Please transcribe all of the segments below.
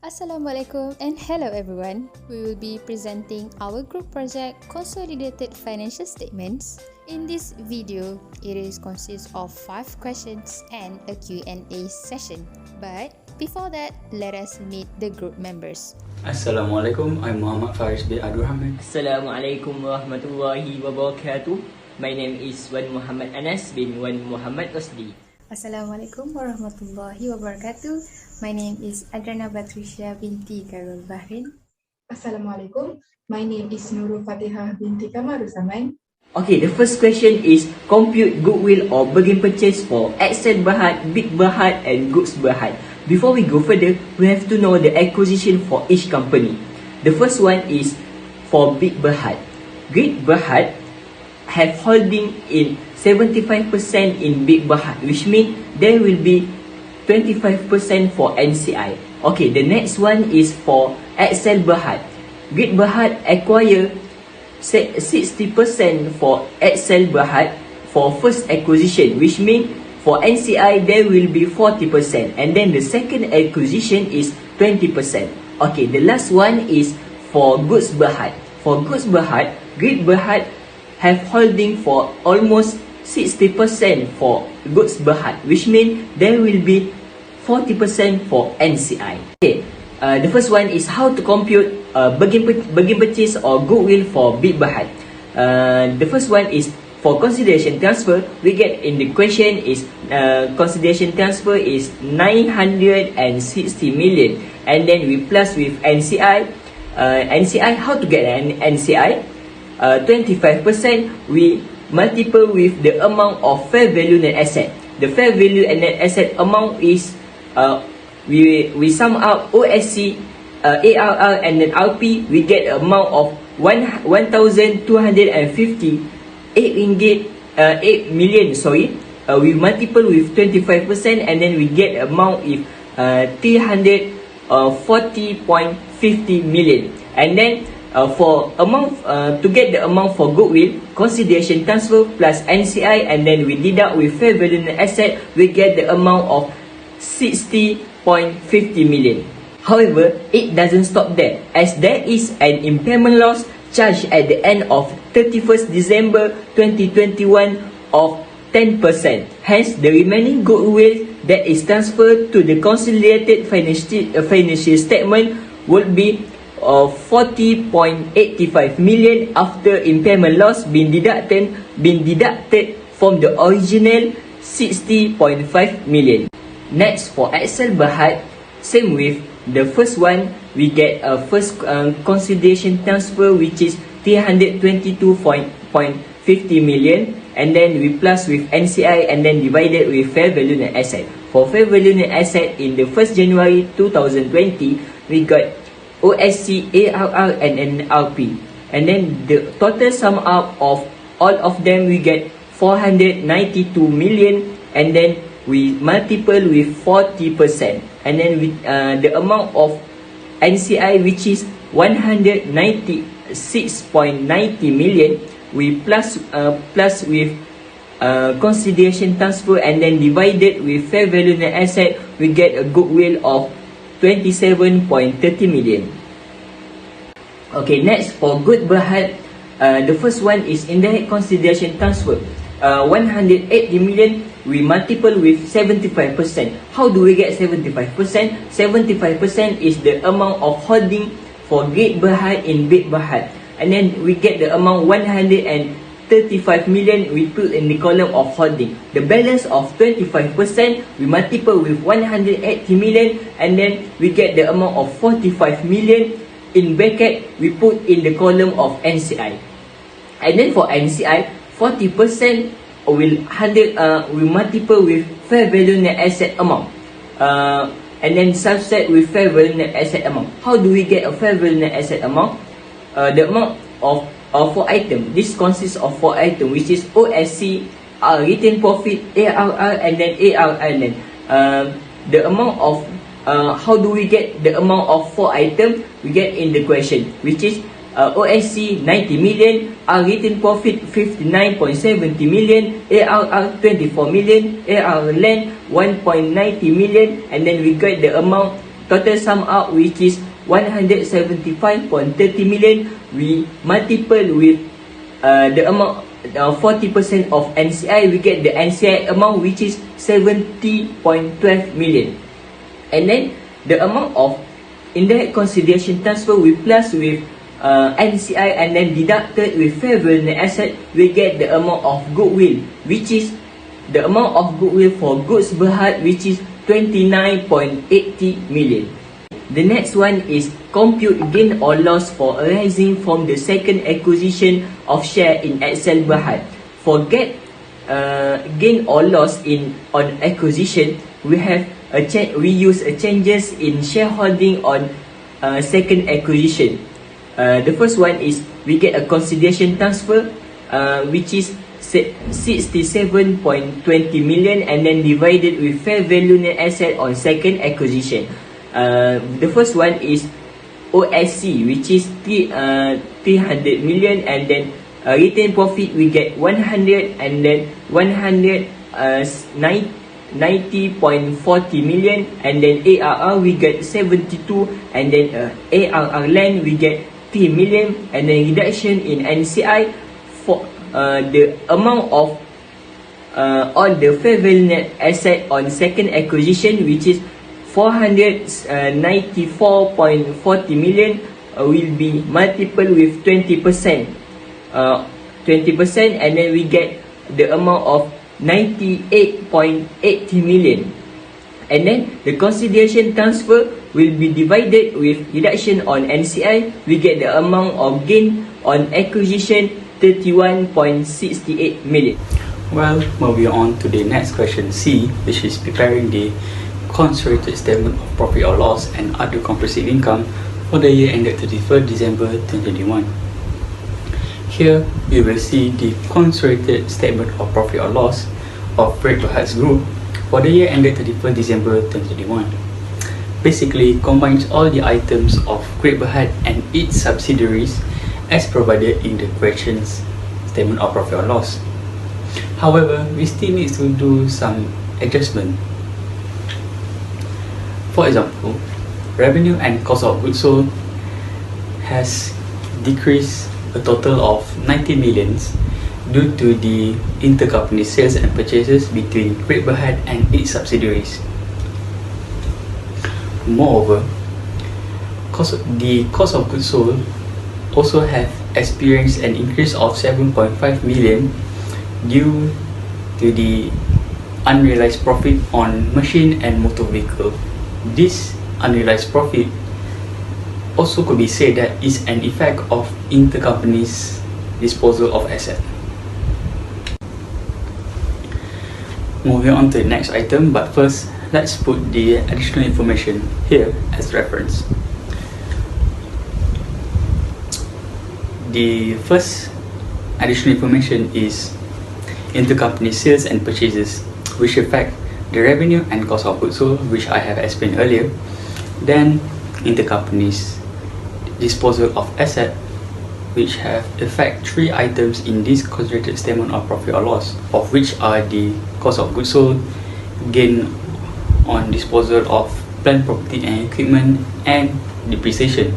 Assalamualaikum and hello everyone. We will be presenting our group project Consolidated Financial Statements. In this video, it consists of 5 questions and a Q&A session. But before that, let us meet the group members. Assalamualaikum, I'm Muhammad Faris bin Abdul. Assalamualaikum warahmatullahi wabarakatuh. My name is Wan Muhammad Anas bin Wan Muhammad Anas. Assalamualaikum warahmatullahi wabarakatuh. My name is Adriana Batrisyia binti Karul Bahrain. Assalamualaikum. My name is Nurul Fatihah binti Kamaruzaman. Okay, the first question is compute goodwill or bargain purchase for Excel Berhad, Big Berhad and Goods Berhad. Before we go further, we have to know the acquisition for each company. The first one is for Big Berhad. Big Berhad have holding in 75% in Big Berhad, which means there will be 25% for NCI. Okay, the next one is for Excel Berhad. Big Berhad acquire 60% for Excel Berhad for first acquisition, which means for NCI there will be 40%, and then the second acquisition is 20%. Okay, the last one is for Goods Berhad. For Goods Berhad, Big Berhad have holding for almost 60% for Goods Berhad, which means there will be 40% for NCI. Okay, the first one is how to compute bargain purchase or goodwill for Big Berhad. The first one is for consideration transfer. We get in the question is consideration transfer is 960 million, and then we plus with NCI. NCI, how to get an NCI? 25% we multiple with the amount of fair value net asset. The fair value and net asset amount is we sum up OSC, ARR and then RP. We get amount of 1,258 ringgit 8 million. We multiple with 25% and then we get amount is 340.50 million. And then for amount to get the amount for goodwill, consideration transfer plus NCI, and then we deduct with fair value net asset, we get the amount of 60.50 million. However, it doesn't stop there, as there is an impairment loss charged at the end of 31st December 2021 of 10%. Hence, the remaining goodwill that is transferred to the consolidated financial statement would be 40.85 million after impairment loss been deducted from the original 60.5 million. Next, for Excel Berhad, same with the first one, we get a first consideration transfer which is 322.50 million, and then we plus with NCI and then divided with fair value net asset. For fair value net asset in the 1st January 2020, we got OSC, ARR and NRP, and then the total sum up of all of them we get 492 million, and then we multiple with 40%, and then with the amount of NCI which is 196.90 million, we plus with consideration transfer and then divided with fair value net asset, we get a goodwill of 27.30 million. Okay, next for Goods Berhad, the first one is indirect consideration transfer, 180 million. We multiple with 75%. How do we get 75%? 75% is the amount of holding for Great Berhad in Big Berhad, and then we get the amount 135 million. We put in the column of holding. The balance of 25% we multiple with 180 million, and then we get the amount of 45 million. In bracket we put in the column of NCI, and then for NCI 40% will multiple with fair value net asset amount, and then subset with fair value net asset amount. How do we get a fair value net asset amount? The amount of 4 items. This consists of 4 items, which is OSC, retained profit, ARR and then ARR. And then the amount of how do we get the amount of 4 items? We get in the question, which is OSC 90 million, retained profit 59.70 million, ARR 24 million, ARR land 1.90 million, and then we get the amount total sum up which is 175.30 million. We multiple with the amount 40% of NCI, we get the NCI amount which is 70.12 million. And then the amount of indirect consideration transfer we plus with NCI and then deducted with fair value asset, we get the amount of goodwill, which is the amount of goodwill for goods berhad, which is 29.80 million. The next one is compute gain or loss for arising from the second acquisition of share in Excel Berhad. For get gain or loss on acquisition, we use changes in shareholding on second acquisition. The first one is we get a consideration transfer, which is 67.20 million, and then divided with fair value net asset on second acquisition. The first one is OSC, which is 300 million, and then retained profit we get 100, and then 190.40 million, and then ARR we get 72, and then ARR land we get 3 million, and then reduction in NCI for the amount of on the fair value net asset on second acquisition, which is 494.40 million, will be multiple with 20%, and then we get the amount of 98.80 million. And then the consideration transfer will be divided with reduction on NCI, we get the amount of gain on acquisition 31.68 million. Well, moving on to the next question C, which is preparing the consolidated statement of profit or loss and other comprehensive income for the year ended 31st December 2021. Here, we will see the consolidated statement of profit or loss of Great Berhad Group for the year ended 31st December 2021. Basically, combines all the items of Great Berhad and its subsidiaries as provided in the question's statement of profit or loss. However, we still need to do some adjustment. For example, revenue and cost of goods sold has decreased a total of 90 millions due to the intercompany sales and purchases between Great Berhad and its subsidiaries. Moreover, the cost of goods sold also have experienced an increase of 7.5 million due to the unrealized profit on machine and motor vehicle. This unrealized profit also could be said that is an effect of intercompany's disposal of asset. Moving on to the next item, but first let's put the additional information here as reference. The first additional information is intercompany sales and purchases, which affect the revenue and cost of goods sold, which I have explained earlier. Then intercompany's disposal of asset, which have affect three items in this consolidated statement of profit or loss, of which are the cost of goods sold, gain on disposal of plant, property and equipment, and depreciation.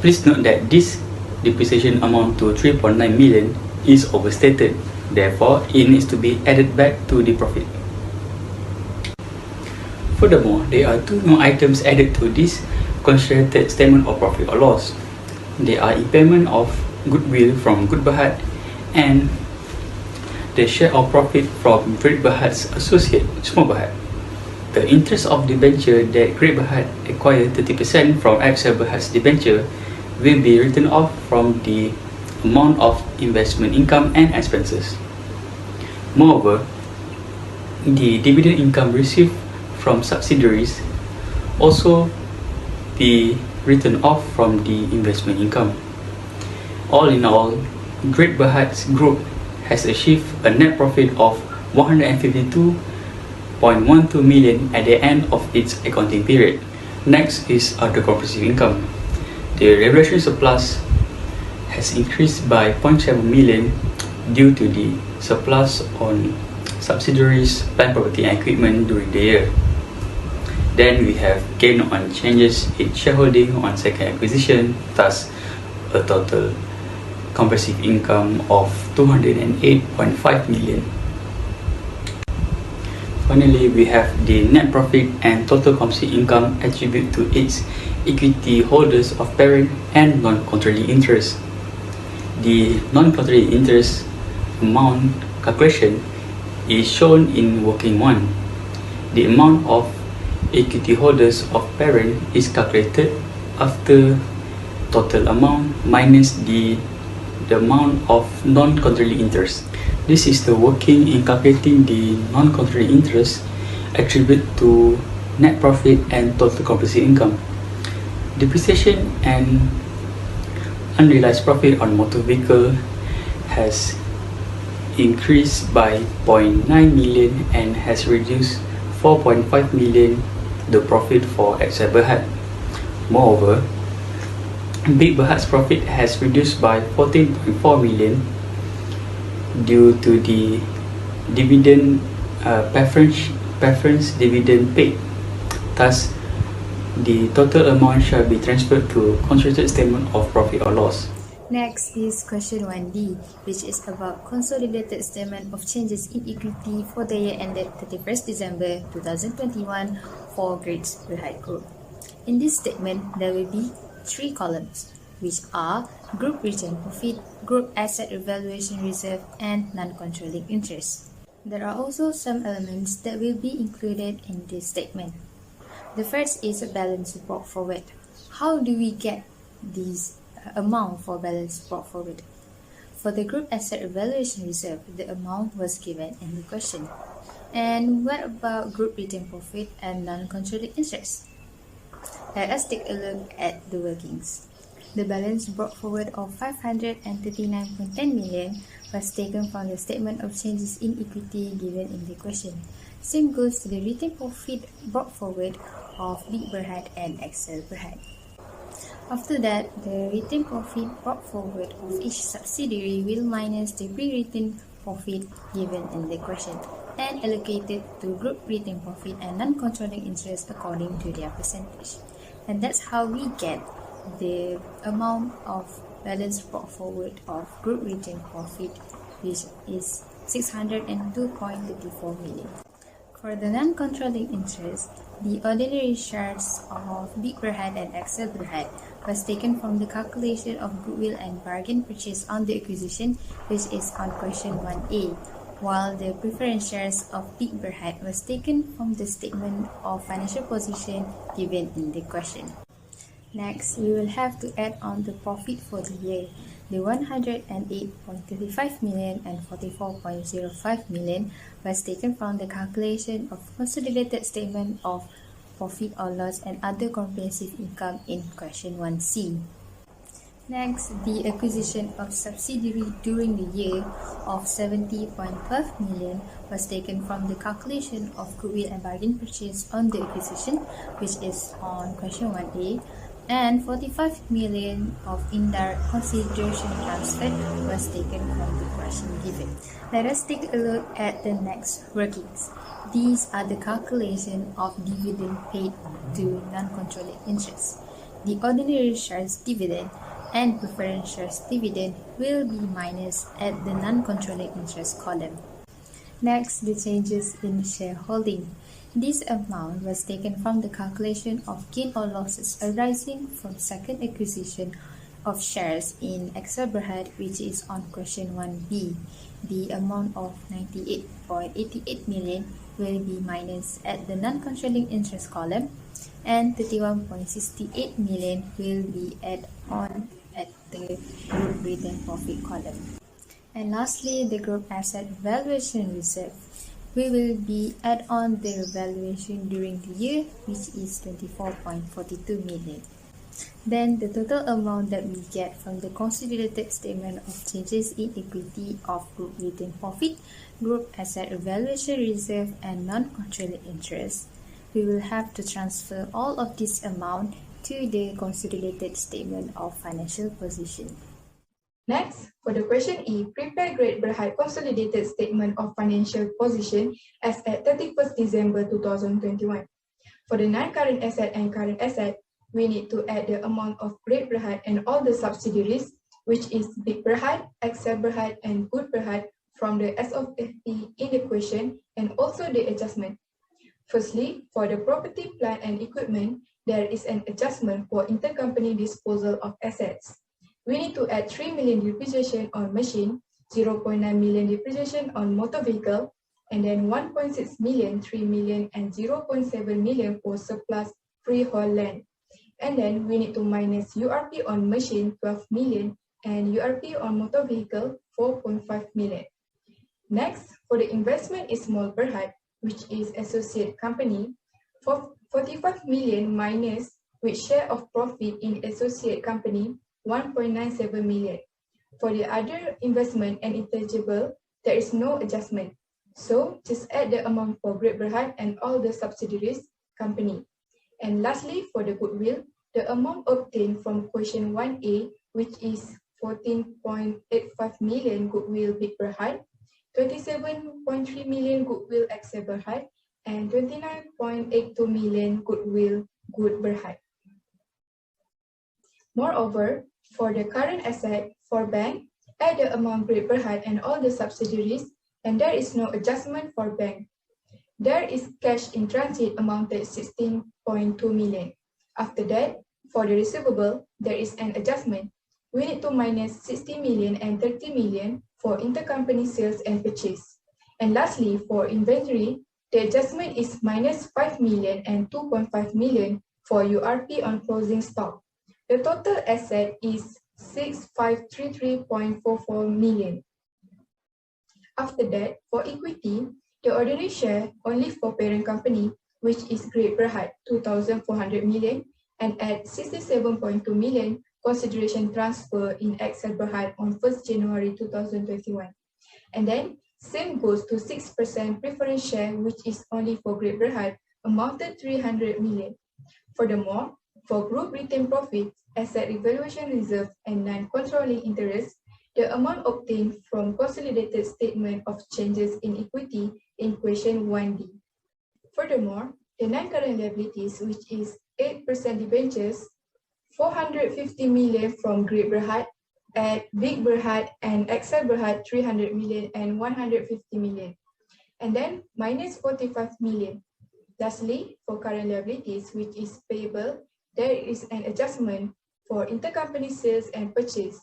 Please note that this depreciation amount to 3.9 million is overstated. Therefore, it needs to be added back to the profit. Furthermore, there are two more items added to this consolidated statement of profit or loss. They are impairment of goodwill from Great Berhad and the share of profit from Great Berhad's associate, Small Berhad. The interest of debenture that Great Berhad acquired 30% from Excel Berhad's debenture will be written off from the amount of investment income and expenses. Moreover, the dividend income received from subsidiaries also be written off from the investment income. All in all, Great Berhad Group has achieved a net profit of 152.12 million at the end of its accounting period. Next is other comprehensive income. The revaluation surplus has increased by 0.7 million due to the surplus on subsidiaries, plant, property and equipment during the year. Then we have gain on changes in shareholding on second acquisition, thus a total comprehensive income of 208.5 million. Finally, we have the net profit and total comprehensive income attributed to its equity holders of parent and non-controlling interest. The non-controlling interest amount calculation is shown in working 1. The amount of equity holders of parent is calculated after total amount minus the amount of non-controlling interest. This is the working in calculating the non-controlling interest attributed to net profit and total comprehensive income. Depreciation and unrealized profit on motor vehicle has increased by 0.9 million and has reduced 4.5 million the profit for XL Berhad. Moreover, Big Berhad's profit has reduced by 14.4 million due to the dividend preference dividend paid. Thus, the total amount shall be transferred to consolidated statement of profit or loss. Next is question 1D, which is about consolidated statement of changes in equity for the year ended 31st December 2021 for Grades Berhad Group. In this statement, there will be 3 columns, which are group retained profit, group asset revaluation reserve, and non-controlling interest. There are also some elements that will be included in this statement. The first is a balance brought forward. How do we get this amount for balance brought forward? For the group asset revaluation reserve, the amount was given in the question. And what about group retained profit and non-controlling interest? Let us take a look at the workings. The balance brought forward of 539.10 million was taken from the statement of changes in equity given in the question. Same goes to the retained profit brought forward of Big Berhad and XL Berhad. After that, the retained profit brought forward of each subsidiary will minus the pre-retained profit given in the question and allocated to group retained profit and non-controlling interest according to their percentage. And that's how we get the amount of balance brought forward of group retained profit, which is 602.34 million. For the non-controlling interest, the ordinary shares of Big Berhad and XL Berhad was taken from the calculation of goodwill and bargain purchase on the acquisition, which is on question 1A, while the preference shares of Big Berhad was taken from the statement of financial position given in the question. Next, we will have to add on the profit for the year. The 108.35 million and 44.05 million was taken from the calculation of consolidated statement of profit or loss and other comprehensive income in question 1C. Next, the acquisition of subsidiary during the year of 70.12 million was taken from the calculation of goodwill and bargain purchase on the acquisition, which is on question 1A. And 45 million of indirect consideration transfer was taken from the question given. Let us take a look at the next workings. These are the calculation of dividend paid to non-controlling interest. The ordinary shares dividend and preference shares dividend will be minus at the non-controlling interest column. Next, the changes in shareholding. This amount was taken from the calculation of gain or losses arising from second acquisition of shares in XL Berhad, which is on question 1B. The amount of 98.88 million will be minus at the non-controlling interest column, and 31.68 million will be added on at the group retained profit column. And lastly, the group asset valuation reserve. We will be add on the valuation during the year, which is 24.42 million. Then the total amount that we get from the consolidated statement of changes in equity of group retained profit, group asset evaluation reserve, and non-controlling interest. We will have to transfer all of this amount to the consolidated statement of financial position. Next, for the question E, prepare Grade Berhad Consolidated Statement of Financial Position as at 31st December 2021. For the non-current asset and current asset, we need to add the amount of Great Berhad and all the subsidiaries, which is Big Berhad, Excel Berhad, and Good Berhad from the S of FT in the question and also the adjustment. Firstly, for the property, plant, and equipment, there is an adjustment for intercompany disposal of assets. We need to add 3 million depreciation on machine, 0.9 million depreciation on motor vehicle, and then 1.6 million, 3 million, and 0.7 million for surplus freehold land. And then we need to minus URP on machine, 12 million, and URP on motor vehicle, 4.5 million. Next, for the investment is small Berhad, which is associate company, for 45 million minus with share of profit in associate company, 1.97 million. For the other investment and intangible, there is no adjustment. So just add the amount for Great Berhad and all the subsidiaries company. And lastly, for the goodwill, the amount obtained from question 1A, which is 14.85 million goodwill Big Berhad, 27.3 million goodwill Excel Berhad, and 29.82 million goodwill Good Berhad. Moreover, for the current asset for bank, add the amount Great Berhad and all the subsidiaries, and there is no adjustment for bank. There is cash in transit amounted 16.2 million. After that, for the receivable, there is an adjustment. We need to minus 60 million and 30 million for intercompany sales and purchase. And lastly, for inventory, the adjustment is minus 5 million and 2.5 million for URP on closing stock. The total asset is 6533.44 million. After that, for equity, the ordinary share only for parent company, which is Great Berhad, 2,400 million, and at 67.2 million consideration transfer in Excel Berhad on 1st January 2021. And then, same goes to 6% preference share, which is only for Great Berhad, amounted 300 million. Furthermore, for group retained profit, asset revaluation reserve, and non-controlling interest, the amount obtained from consolidated statement of changes in equity in question 1D. Furthermore, the non-current liabilities, which is 8% debentures, 450 million from Great Berhad, at Big Berhad and Excel Berhad 300 million and 150 million. And then minus 45 million. Lastly, for current liabilities, which is payable, there is an adjustment for intercompany sales and purchase.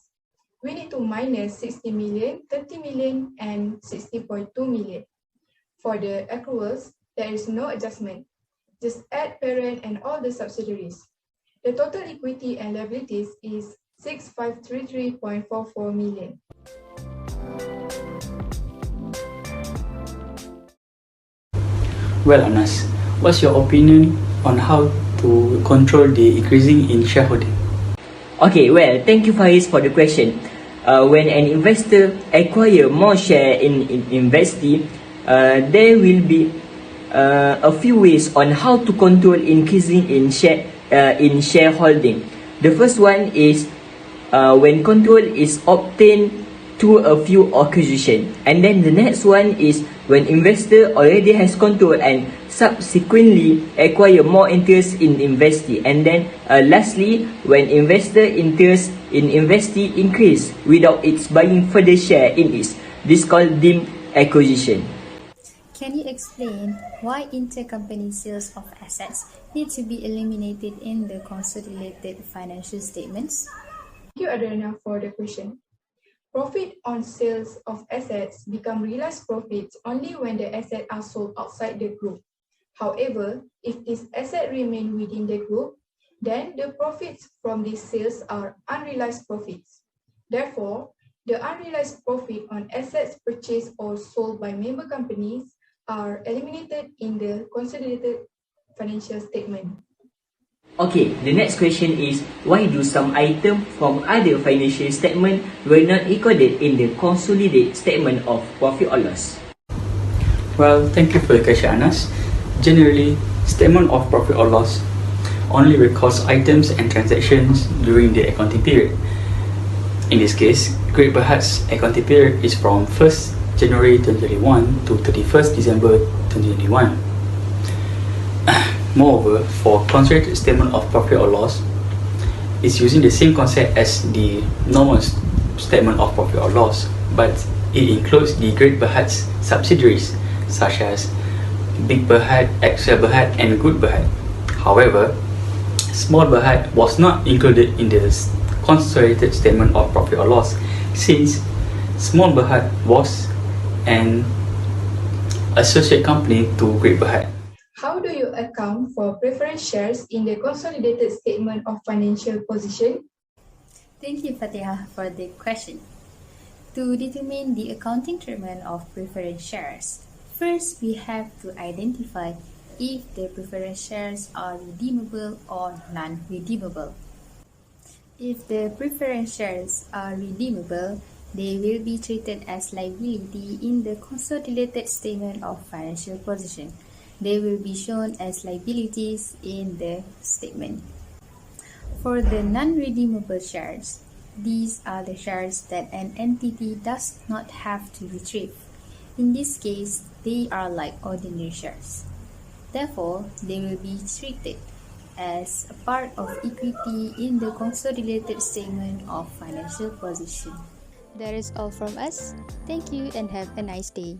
We need to minus 60 million, 30 million, and 60.2 million. For the accruals, there is no adjustment. Just add parent and all the subsidiaries. The total equity and liabilities is 6533.44 million. Well, Anas, what's your opinion on how to control the increasing in shareholding? Okay, well, thank you Faris for the question. When an investor acquire more share in investee, there will be a few ways on how to control increasing in shareholding. The first one is when control is obtained through a few acquisition, and then the next one is when investor already has control and subsequently acquire more interest in investee, and then lastly, when investor interest in investee increase without its buying further share in it. This called deemed acquisition. Can you explain why intercompany sales of assets need to be eliminated in the consolidated financial statements? Thank you, Adriana, for the question. Profit on sales of assets become realized profits only when the assets are sold outside the group. However, if this asset remain within the group, then the profits from these sales are unrealized profits. Therefore, the unrealized profit on assets purchased or sold by member companies are eliminated in the consolidated financial statement. Okay, the next question is, why do some items from other financial statement were not recorded in the consolidated statement of profit or loss? Well, thank you for the question, Anas. Generally, statement of profit or loss only records items and transactions during the accounting period. In this case, Great Berhad's accounting period is from 1st January 2021 to 31st December 2021. Moreover, for consolidated statement of profit or loss, it's using the same concept as the normal statement of profit or loss, but it includes the Great Berhad's subsidiaries such as Big Berhad, Excel Berhad, and Good Berhad. However, Small Berhad was not included in the consolidated statement of profit or loss since Small Berhad was an associate company to Great Berhad. How do you account for preference shares in the consolidated statement of financial position? Thank you, Fatihah, for the question. To determine the accounting treatment of preference shares, first we have to identify if the preference shares are redeemable or non-redeemable. If the preference shares are redeemable, they will be treated as liability in the consolidated statement of financial position. They will be shown as liabilities in the statement. For the non-redeemable shares, these are the shares that an entity does not have to retrieve. In this case, they are like ordinary shares. Therefore, they will be treated as a part of equity in the consolidated statement of financial position. That is all from us. Thank you and have a nice day.